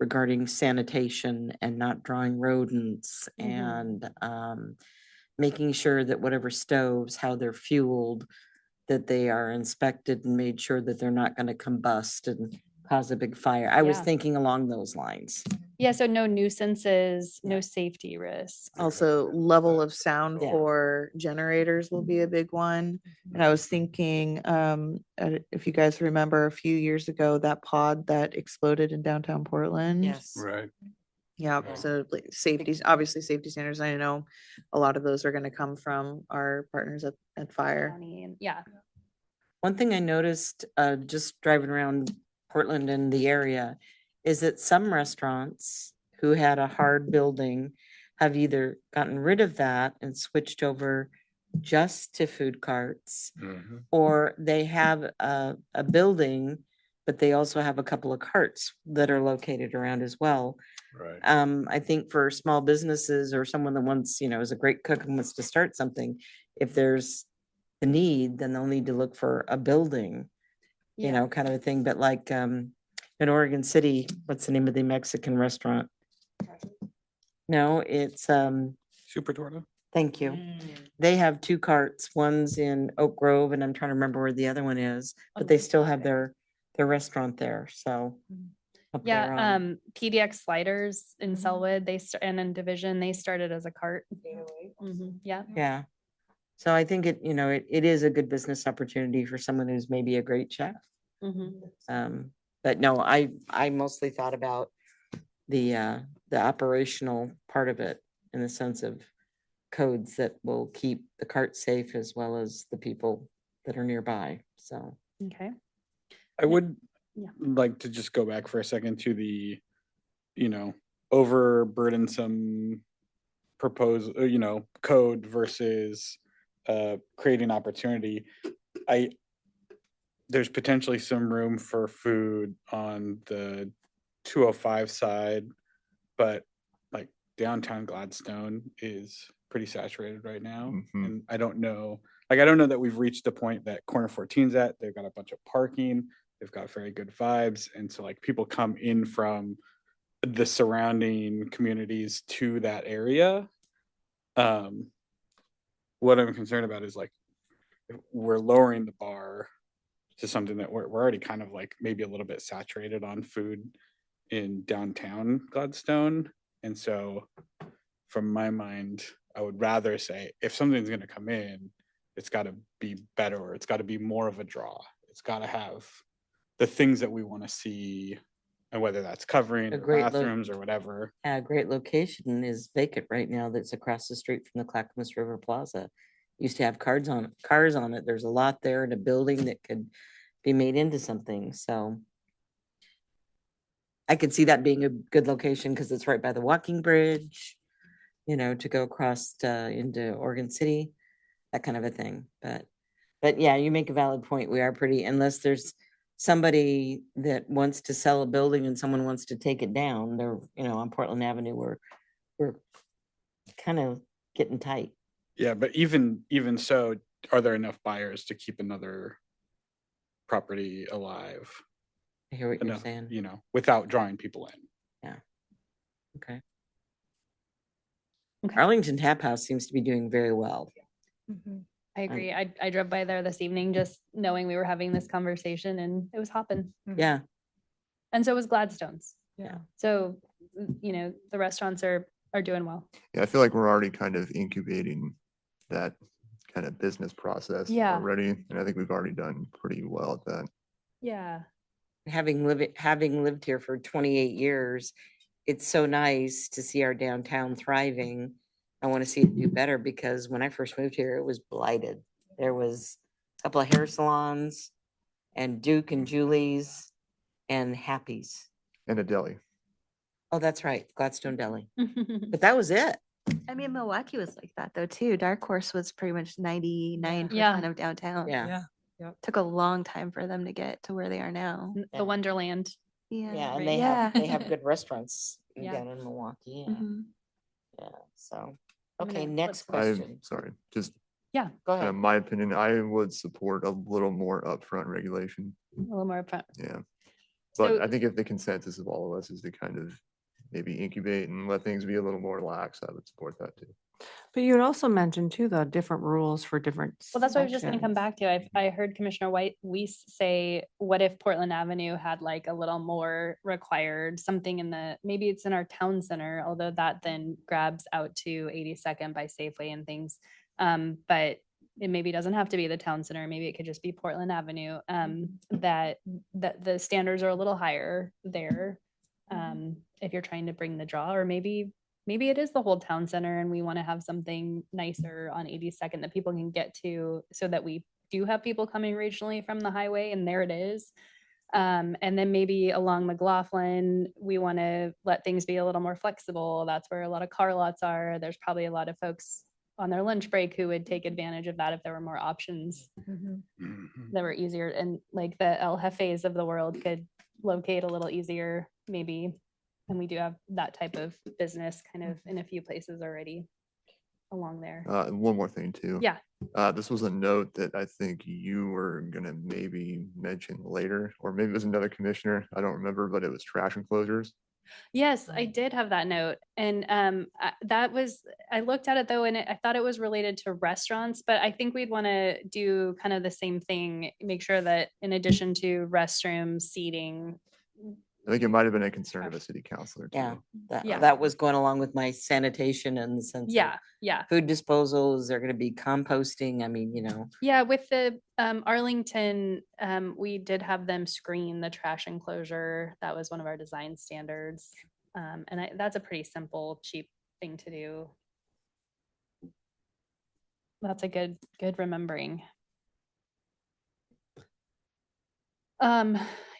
regarding sanitation and not drawing rodents and making sure that whatever stoves, how they're fueled, that they are inspected and made sure that they're not going to combust and cause a big fire. I was
Yeah.
thinking along those lines.
Yeah, so no nuisances, no safety risks.
Also, level of sound
Yeah.
for generators will be a big one. And I was thinking, if you guys remember a few years ago, that pod that exploded in downtown Portland.
Yes.
Right.
Yeah,
Yeah.
so like obviously safety standards. I know a lot of those are going to come from our partners at fire.
County and- Yeah.
One thing I noticed, just driving around Portland and the area, is that some restaurants who had a hard building have either gotten rid of that and switched over just to food carts,
Mhm.
or they have a building, but they also have a couple of carts that are located around as well.
Right.
I think for small businesses or someone that wants, is a great cook and wants to start something, if there's the need, then they'll need to look for a building,
Yeah.
kind of a thing. But like in Oregon City, what's the name of the Mexican restaurant? No, it's
Super Torta.
thank you. They have two carts. One's in Oak Grove, and I'm trying to remember where the other one is, but they still have their restaurant there. So up there
Yeah,
on-
PDX Sliders in Selwood, and in Division, they started as a cart. Yeah.
yeah. So I think it is a good business opportunity for someone who's maybe a great chef.
Mhm.
But no, I mostly thought about the operational part of it in the sense of codes that will keep the cart safe as well as the people that are nearby. So,
Okay.
I would
Yeah.
like to just go back for a second to the, overburdensome code versus creating opportunity. There's potentially some room for food on the 205 side, but like downtown Gladstone is pretty saturated right now.
Mhm.
And I don't know that we've reached the point that corner 14's at. They've got a bunch of parking, they've got very good vibes. And so like people come in from the surrounding communities to that area. What I'm concerned about is like we're lowering the bar to something that we're already kind of like maybe a little bit saturated on food in downtown Gladstone. And so from my mind, I would rather say if something's going to come in, it's got to be better, or it's got to be more of a draw. It's got to have the things that we want to see, and whether that's covering
A
or
great look.
bathrooms or whatever.
a great location is vacant right now. That's across the street from the Clackamas River Plaza. Used to have cars on it. There's a lot there in a building that could be made into something. So I could see that being a good location because it's right by the walking bridge, to go across into Oregon City, that kind of a thing. But yeah, you make a valid point. We are pretty, unless there's somebody that wants to sell a building and someone wants to take it down, they're, on Portland Avenue, we're kind of getting tight.
Yeah, but even so, are there enough buyers to keep another property alive?
I hear what you're
Enough,
saying.
without drawing people in.
Okay.
Okay.
Arlington Tap House seems to be doing very well.
I agree. I drove by there this evening just knowing we were having this conversation, and it was hopping.
Yeah.
And so was Gladstone's.
Yeah.
So, the restaurants are doing well.
Yeah, I feel like we're already kind of incubating that kind of business process
Yeah.
already. And I think we've already done pretty well at that.
Yeah.
Having lived here for 28 years, it's so nice to see our downtown thriving. I want to see it do better because when I first moved here, it was blighted. There was a couple of hair salons and Duke and Julie's and Happy's.
And a deli.
Oh, that's right, Gladstone Deli. But that was it.
I mean, Milwaukee was like that though too. Dark Horse was pretty much 99%
Yeah.
of downtown.
Yeah.
Took a long time for them to get to where they are now.
Yeah.
The Wonderland.
Yeah.
Yeah, and
Right.
they have good restaurants
Yeah.
down in Milwaukee. Yeah.
Mhm.
Yeah. So,
I'm
okay,
gonna
next
flip through.
question.
Sorry, just
Yeah.
Go
in
ahead.
my opinion, I would support a little more upfront regulation.
A little more upfront.
Yeah. But
So-
I think if the consensus of all of us is to kind of maybe incubate and let things be a little more lax, I would support that too.
But you had also mentioned too, the different rules for different.
Well, that's what I was just going to come
sections.
back to. I heard Commissioner Weiss say, what if Portland Avenue had like a little more required, something maybe it's in our town center, although that then grabs out to 82nd by Safeway and things. But it maybe doesn't have to be the town center. Maybe it could just be Portland Avenue, that the standards are a little higher there. If you're trying to bring the draw, or maybe it is the whole town center and we want to have something nicer on 82nd that people can get to, so that we do have people coming regionally from the highway, and there it is. And then maybe along McLaughlin, we want to let things be a little more flexible. That's where a lot of car lots are. There's probably a lot of folks on their lunch break who would take advantage of that if there were more options
Mhm.
that were easier, and like the El Jefes of the world could locate a little easier maybe. And we do have that type of business kind of in a few places already along there.
One more thing too.
Yeah.
This was a note that I think you were gonna maybe mention later, or maybe it was another commissioner. I don't remember, but it was trash enclosures.
Yes, I did have that note. And I looked at it though, and I thought it was related to restaurants, but I think we'd want to do kind of the same thing, make sure that in addition to restrooms, seating.
I think it might have been a concern of a city councilor too.
Yeah.
Yeah.
That was going along with my sanitation and the sense of
Yeah.
food disposals. They're going to be composting. I mean,
Yeah, with the Arlington, we did have them screen the trash enclosure. That was one of our design standards. And that's a pretty simple, cheap thing to do. That's a good remembering. I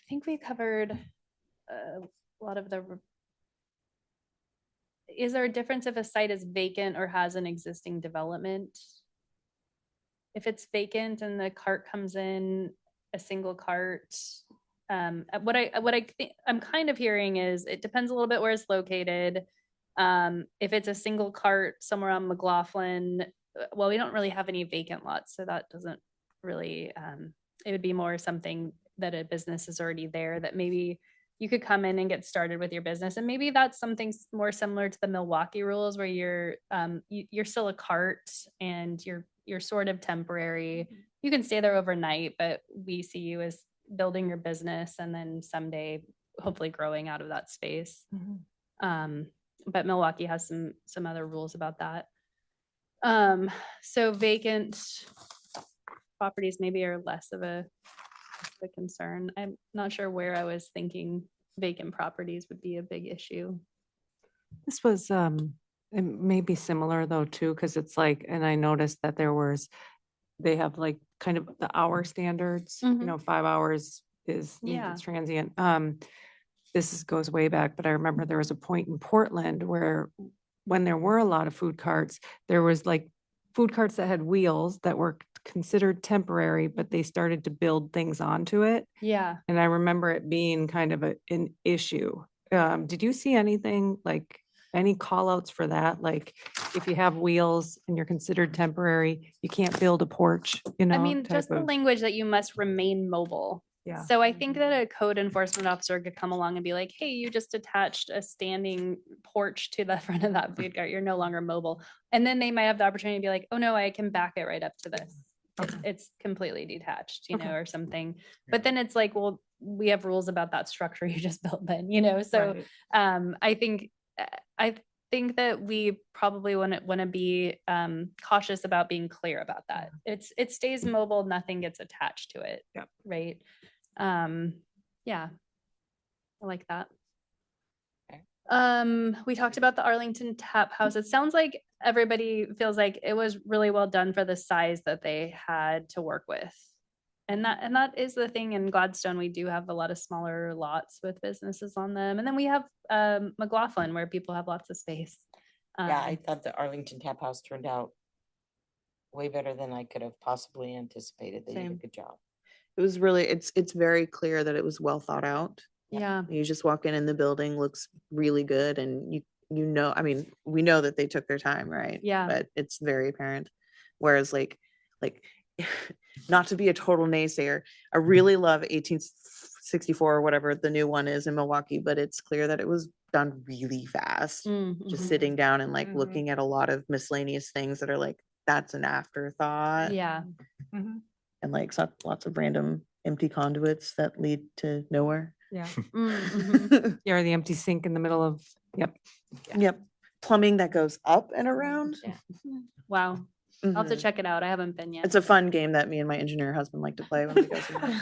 think we covered a lot of the. Is there a difference if a site is vacant or has an existing development? If it's vacant and the cart comes in, a single cart, what I think I'm kind of hearing is it depends a little bit where it's located. If it's a single cart somewhere on McLaughlin, well, we don't really have any vacant lots, so that doesn't really, it would be more something that a business is already there that maybe you could come in and get started with your business. And maybe that's something more similar to the Milwaukee rules where you're still a cart and you're sort of temporary. You can stay there overnight, but we see you as building your business and then someday hopefully growing out of that space. But Milwaukee has some other rules about that. So vacant properties maybe are less of a concern. I'm not sure where I was thinking vacant properties would be a big issue.
This was, it may be similar though too, because it's like, and I noticed that they have like kind of the hour standards, you
Mhm.
know, 5 hours is
Yeah.
it's transient. Goes way back, but I remember there was a point in Portland where when there were a lot of food carts, there was like food carts that had wheels that were considered temporary, but they started to build things onto it.
Yeah.
And I remember it being kind of an issue. Did you see anything like any call outs for that? Like if you have wheels and you're considered temporary, you can't build a porch, you know?
I mean, just
type
the
of-
language that you must remain mobile.
Yeah.
So I think that a code enforcement officer could come along and be like, hey, you just attached a standing porch to the front of that food cart. You're no longer mobile. And then they might have the opportunity to be like, oh no, I can back it right up to this. It's completely detached, you know,
Okay.
or something. But then it's like, well, we have rules about that structure you just built then, you know? So
Right.
I think that we probably want to be cautious about being clear about that. It stays mobile, nothing gets attached to it.
Yep.
Right. Yeah, I like that. We talked about the Arlington Tap House. It sounds like everybody feels like it was really well done for the size that they had to work with. And that is the thing in Gladstone. We do have a lot of smaller lots with businesses on them. And then we have McLaughlin where people have lots of space.
Yeah, I thought the Arlington Tap House turned out way better than I could have possibly anticipated. They did a
Same.
good job.
It was really, it's very clear that it was well thought out.
Yeah.
You just walk in and the building looks really good and you know, I mean, we know that they took their time, right?
Yeah.
But it's very apparent. Whereas like not to be a total naysayer, I really love 1864 or whatever the new one is in Milwaukee, but it's clear that it was done really fast. Just sitting down and like
Mhm.
looking at a lot of miscellaneous things that are like, that's an afterthought.
Yeah.
Mhm.
And like lots of random empty conduits that lead to nowhere.
Yeah.
Mhm.
Yeah, or the empty sink in the middle of, yep.
Yep. Plumbing that goes up and around.
Yeah. Wow. I'll have to
Mhm.
check it out. I haven't been yet.
It's a fun game that me and my engineer husband like to play when we go somewhere.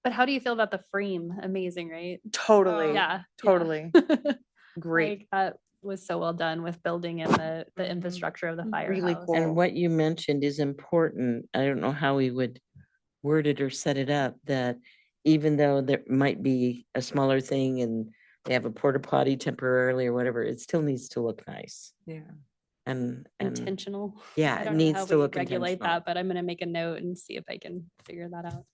But how do you feel about the frame? Amazing, right?
Totally.
Yeah.
Totally.
Yeah.
Great.
Like, that was so well done with building in the
Mhm.
infrastructure of the firehouse.
Really cool.
And what you mentioned is important. I don't know how we would word it or set it up, that even though there might be a smaller thing and they have a porta potty temporarily or whatever, it still needs to look nice.
Yeah.
And
Intentional.
yeah,
I
it
don't know
needs
how
to
we
look
regulate
intentional.
that, but I'm gonna make a note and see if I can figure that out.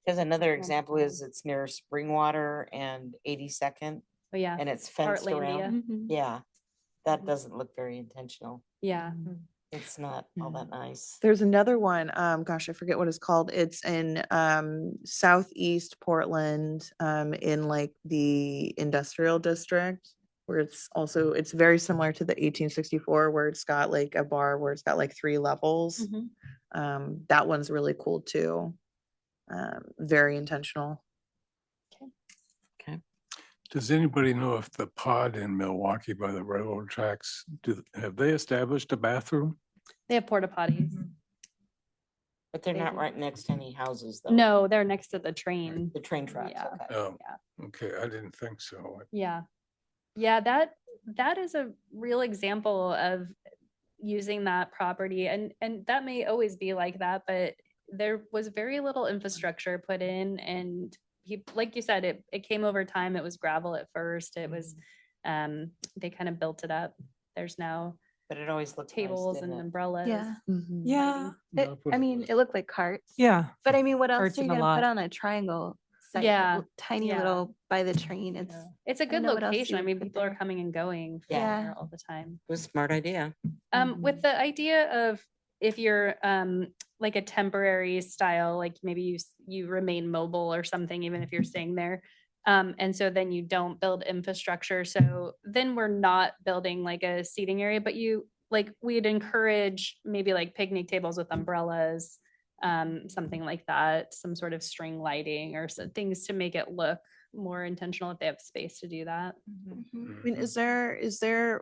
Because another example is it's near Springwater and 82nd
But yeah,
and it's fenced around.
Heartlandia.
Yeah, that
Mhm.
doesn't look very intentional.
Yeah.
It's not all that nice.
There's another one, gosh, I forget what it's called. It's in southeast Portland, in like the industrial district, where it's very similar to the 1864, where it's got like a bar where it's got like 3 levels.
Mhm.
That one's really cool too. Very intentional.
Does anybody know if the pod in Milwaukee by the railroad tracks, have they established a bathroom?
They have porta potties.
But they're
They
not
do.
right next to any houses though.
No, they're next to the train.
The train tracks,
Yeah.
okay.
Oh,
Yeah.
okay, I didn't think so.
Yeah. Yeah, that is a real example of using that property, and that may always be like that, but there was very little infrastructure put in, and like you said, it came over time. It was gravel at first. It was they kind of built it up. There's now
But it always looked nice,
tables and
didn't it?
umbrellas.
Yeah.
Yeah,
It, I mean, it looked like carts.
yeah.
But I mean, what else
Carts
are you
and a
gonna put
lot.
on a triangle site?
Yeah,
Tiny
yeah.
little by the train. It's
It's a
I don't
good
know what else you
location. I
would
mean,
put
people are
there.
coming and going from
Yeah.
there all the time.
It was a smart idea.
With the idea of if you're like a temporary style, like maybe you remain mobile or something, even if you're staying there. And so then you don't build infrastructure. So then we're not building like a seating area, but we'd encourage maybe like picnic tables with umbrellas, something like that, some sort of string lighting or some things to make it look more intentional if they have space to do that.
Mhm.
I mean, is there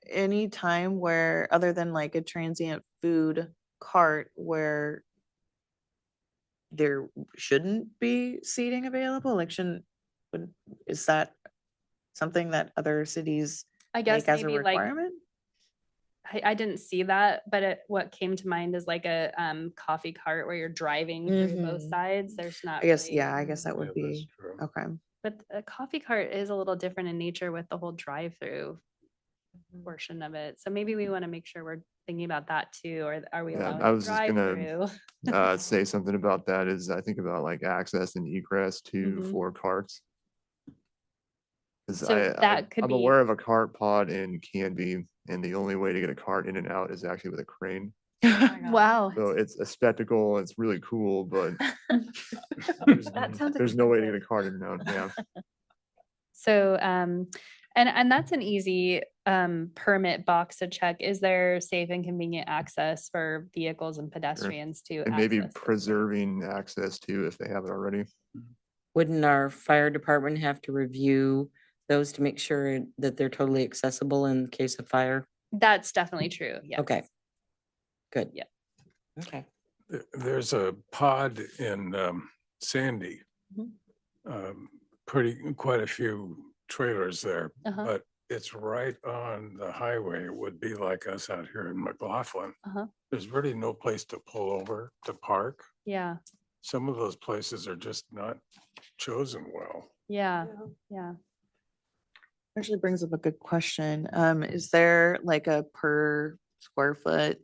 any time where, other than like a transient food cart, where there shouldn't be seating available? Like, is that something that other cities
I guess
make as a
maybe like
requirement?
I didn't see that, but what came to mind is like a coffee cart where you're driving through both
Mhm.
sides. There's not
I guess,
really,
yeah, I guess that
Yeah,
would
that's
be,
true.
okay.
but a coffee cart is a little different in nature with the whole drive-through portion of it. So maybe we want to make sure we're thinking about that too, or are we
Yeah,
allowing
I was just gonna
drive-through?
say something about that is I think about like access and egress to
Mhm.
for carts. 'Cause
So that could
I'm
be-
aware of a cart pod in Canby, and the only way to get a cart in and out is actually with a crane.
Wow.
So it's a spectacle, it's really cool, but there's
That sounds
there's no way to get a
expensive.
cart in and out, yeah.
So and that's an easy permit box to check. Is there safe and convenient access for vehicles and pedestrians to
And maybe
access this?
preserving access to if they have it already.
Wouldn't our fire department have to review those to make sure that they're totally accessible in case of fire?
That's definitely true. Yeah.
Okay. Good.
Yeah.
Okay.
There's a pod in Sandy.
Mhm.
Quite a few trailers there,
Uh-huh.
but it's right on the highway. It would be like us out here in McLaughlin.
Uh-huh.
There's really no place to pull over to park.
Yeah.
Some of those places are just not chosen well.
Yeah. Yeah.
Actually brings up a good question. Is there like a per square foot,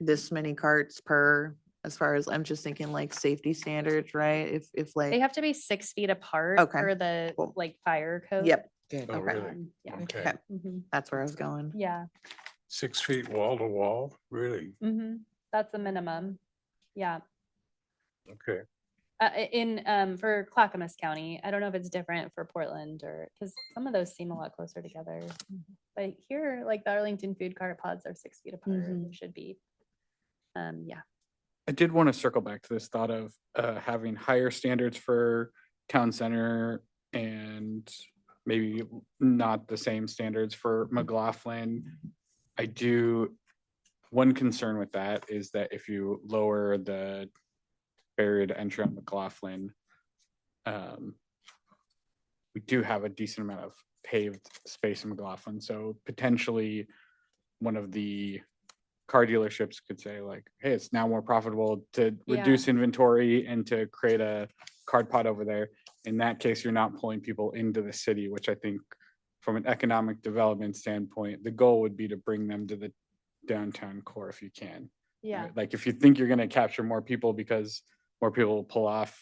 this many carts per, as far as, I'm just thinking like safety standards, right? If
They
like,
have to be 6 feet apart
Okay,
for the
cool.
like fire code.
yep,
Good.
Oh,
Okay.
really?
Yeah.
Okay.
okay,
Mhm.
that's where I was going.
Yeah.
6 feet wall to wall, really?
That's the minimum. Yeah.
Okay.
For Clackamas County, I don't know if it's different for Portland or because some of those seem a lot closer together. But here, like the Arlington food cart pods are 6 feet apart.
Mhm.
They should be. Yeah.
I did want to circle back to this thought of having higher standards for town center and maybe not the same standards for McLaughlin. One concern with that is that if you lower the barrier to entry on McLaughlin, we do have a decent amount of paved space in McLaughlin. So potentially one of the car dealerships could say like, hey, it's now more profitable to reduce inventory and to create a card pod over there. In that case, you're not pulling people into the city, which I think from an economic development standpoint, the goal would be to bring them to the downtown core if you can.
Yeah.
Right? Like if you think you're going to capture more people because more people will pull off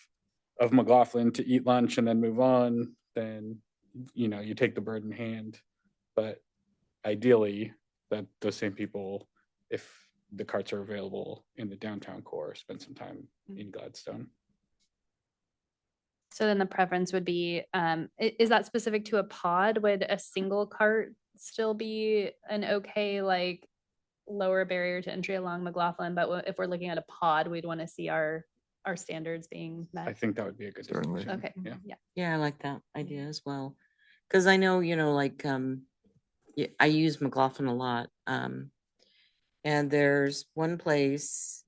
of McLaughlin to eat lunch and then move on, then, you take the bird in hand. But ideally, that those same people, if the carts are available in the downtown core, spend some time in Gladstone.
So then the preference would be, is that specific to a pod? Would a single cart still be an okay, like lower barrier to entry along McLaughlin? But if we're looking at a pod, we'd want to see our standards being met.
I think that would be a good
Certainly.
distinction.
Okay.
Yeah.
Yeah.
Yeah, I like that idea as well. Cause I know, like, I use McLaughlin a lot. And there's one place,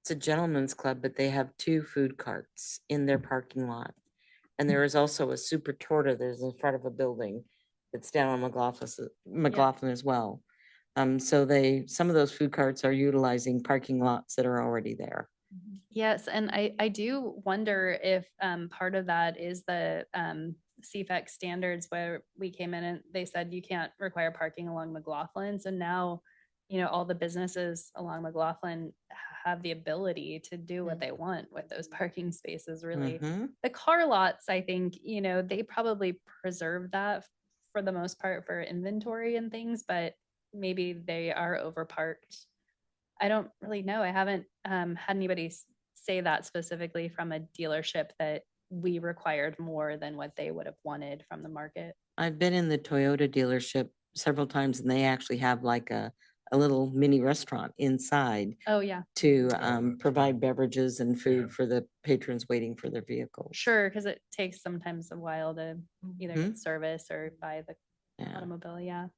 It's a gentleman's club, but they have 2 food carts in their parking lot. And there is also a Super Torta that's in front of a building that's down on McLaughlin as well. So some of those food carts are utilizing parking lots that are already there.
Yes, and I do wonder if part of that is the CFEC standards where we came in and they said you can't require parking along McLaughlin. So now, all the businesses along McLaughlin have the ability to do what they want with those parking spaces, really.
Mhm.
The car lots, I think, they probably preserve that for the most part for inventory and things, but maybe they are overparked. I don't really know. I haven't had anybody say that specifically from a dealership that we required more than what they would have wanted from the market.
I've been in the Toyota dealership several times and they actually have like a little mini restaurant inside
Oh, yeah.
to provide beverages and food for the patrons waiting for their vehicles.
Sure, because it takes sometimes a while to either
Mhm.
get service or buy the
Yeah.
automobile. Yeah.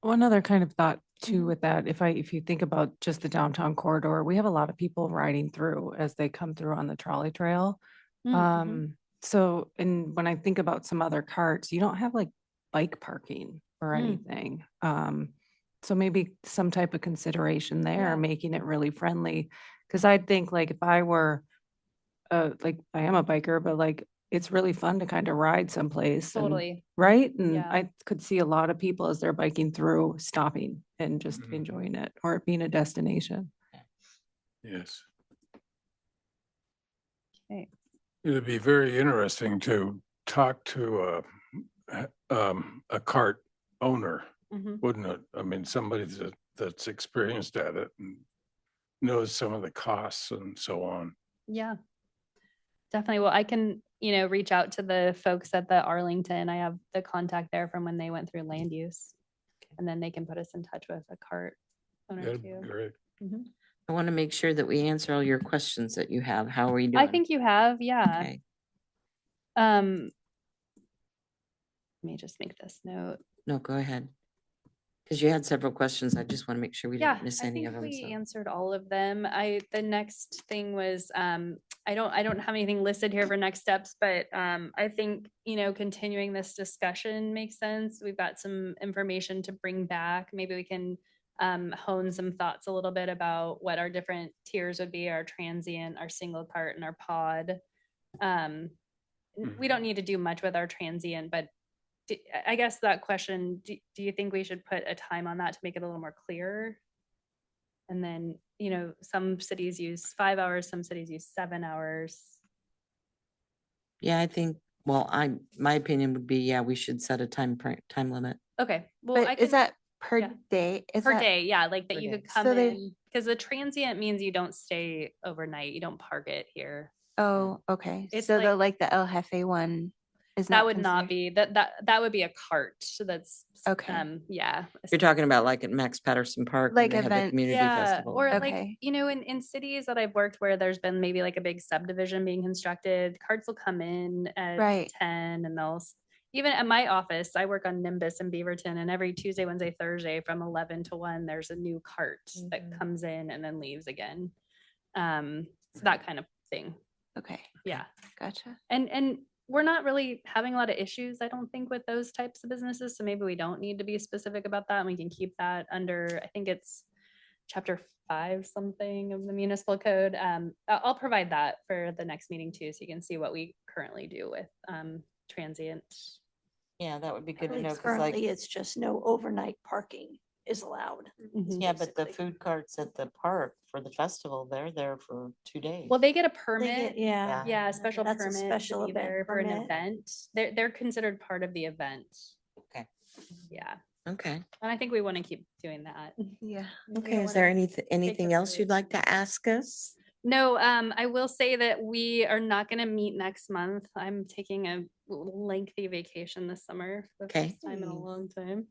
One other kind of thought too
Mhm.
with that, if you think about just the downtown corridor, we have a lot of people riding through as they come through on the trolley trail.
Mm-hmm.
So, and when I think about some other carts, you don't have like bike parking or
Mm.
anything. So maybe some type of consideration there,
Yeah.
making it really friendly. Cause I'd think like if I were, like I am a biker, but like it's really fun to kind of ride someplace. and-
Totally.
Right? And
Yeah.
I could see a lot of people as they're biking through, stopping and just
Mhm.
enjoying it or it being a destination.
Yes.
Okay.
It'd be very interesting to talk to a cart owner,
Mhm.
wouldn't it? I mean, somebody that's experienced at it and knows some of the costs and so on.
Yeah. Definitely. Well, I can, reach out to the folks at the Arlington. I have the contact there from when they went through land use. And then they can put us in touch with a cart owner
That'd be
too.
great.
Mhm.
I want to make sure that we answer all your questions that you have. How are you doing?
I think you have, yeah.
Okay.
Let me just make this note.
No, go ahead. Because you had several questions. I just want to make sure we
Yeah,
didn't miss
I
any
think
of them.
we
so.
answered all of them. The next thing was, I don't have anything listed here for next steps, but I think, continuing this discussion makes sense. We've got some information to bring back. Maybe we can hone some thoughts a little bit about what our different tiers would be, our transient, our single cart, and our pod. We don't need to do much with our transient, but I guess that question, do you think we should put a time on that to make it a little more clear? And then, some cities use 5 hours, some cities use 7 hours.
Yeah, I think, well, my opinion would be, yeah, we should set a time limit.
Okay, well, I
But
can.
is that per
yeah.
day? Is
Per
that-
day, yeah, like that
Per
you
day.
could come
So they-
in, because the transient means you don't stay overnight, you don't park it here.
Oh, okay.
It's
So
like-
the El Jefe one is
That
not
would not
considered-
be, that would be a cart, so that's.
Okay.
Yeah.
You're talking about like at Max Patterson Park. when
Like
they have the
events.
community
Yeah,
festival.
or like,
Okay.
in cities that I've worked where there's been maybe like a big subdivision being constructed, carts will come in at
Right.
10 and even at my office, I work on Nimbus in Beaverton, and every Tuesday, Wednesday, Thursday from 11 to 1, there's a new cart that comes in and then leaves again. So that kind of thing.
Okay.
Yeah.
Gotcha.
And we're not really having a lot of issues, I don't think, with those types of businesses. So maybe we don't need to be specific about that. And we can keep that under, I think it's chapter 5 something of the municipal code. I'll provide that for the next meeting too, so you can see what we currently do with transient.
Yeah, that would be good to
believe
know. 'Cause like,
currently it's just no overnight parking is allowed.
Mhm.
yeah, but the
basically.
food carts at the park for the festival, they're there for 2 days.
Well, they get a
They
permit.
get- Yeah.
Yeah, a special
That's a
permit
special
to be
event
there for an
permit.
event. They're considered part of the event.
Okay.
Yeah,
Okay.
and I think we want to keep doing that.
Yeah.
We
Okay.
don't
Is there
wanna-
anything else you'd like to ask us?
No, I will say that we are not going to meet next month. I'm taking a lengthy vacation this summer for the
Okay.
first time in a long time.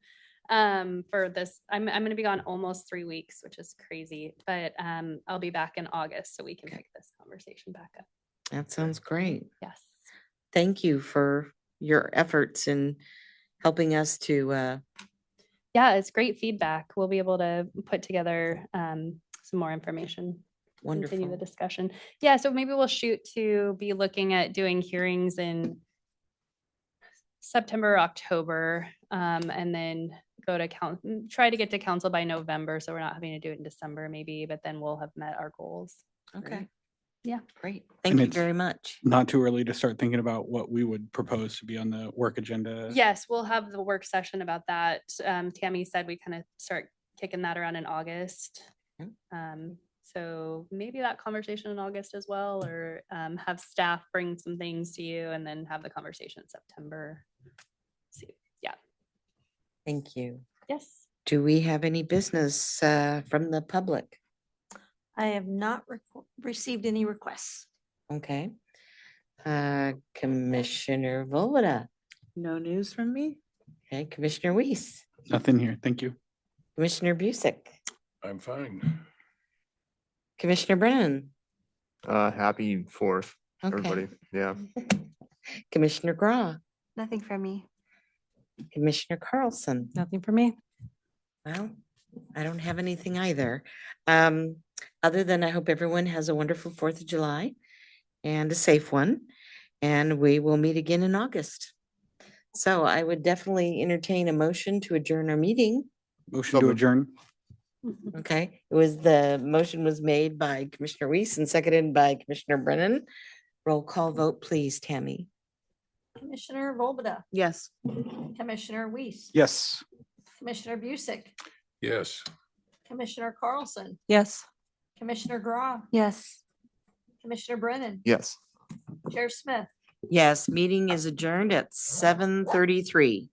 For this, I'm going to be gone almost 3 weeks, which is crazy, but I'll be back in August, so we can
Okay.
pick this conversation back up.
That sounds great.
Yes.
Thank you for your efforts in helping us to,
Yeah, it's great feedback. We'll be able to put together some more information. continue the
Wonderful.
discussion. Yeah, so maybe we'll shoot to be looking at doing hearings in September, October, and then go to try to get to council by November, so we're not having to do it in December maybe, but then we'll have met our goals.
Okay.
Yeah.
Great.
And
Thank you
it's
very much.
Not too early to start thinking about what we would propose to be on the work agenda.
Yes, we'll have the work session about that. Tammy said we kind of start kicking that around in August. So maybe that conversation in August as well, or have staff bring some things to you and then have the conversation in September. See, yeah.
Thank you.
Yes.
Do we have any business from the public?
I have not received any requests.
Okay. Commissioner Volbada.
No news from me?
Okay, Commissioner Weiss,
Nothing here. Thank you.
Commissioner Busick,
I'm fine.
Commissioner Brennan.
Happy 4th,
Okay.
everybody. Yeah.
Commissioner Gra,
Nothing from me.
Commissioner Carlson.
Nothing for me.
Well, I don't have anything either. Other than I hope everyone has a wonderful 4th of July and a safe one. And we will meet again in August. So I would definitely entertain a motion to adjourn our meeting.
Motion to
moved.
adjourn.
Okay, the motion was made by Commissioner Weiss and seconded by Commissioner Brennan. Roll call vote, please, Tammy.
Commissioner Volbada,
Yes.
Commissioner Weiss.
Yes.
Commissioner Busick,
Yes.
Commissioner Carlson,
Yes.
Commissioner Gra,
Yes.
Commissioner Brennan,
Yes.
Chair Smith.
Yes, meeting is adjourned at 7:33.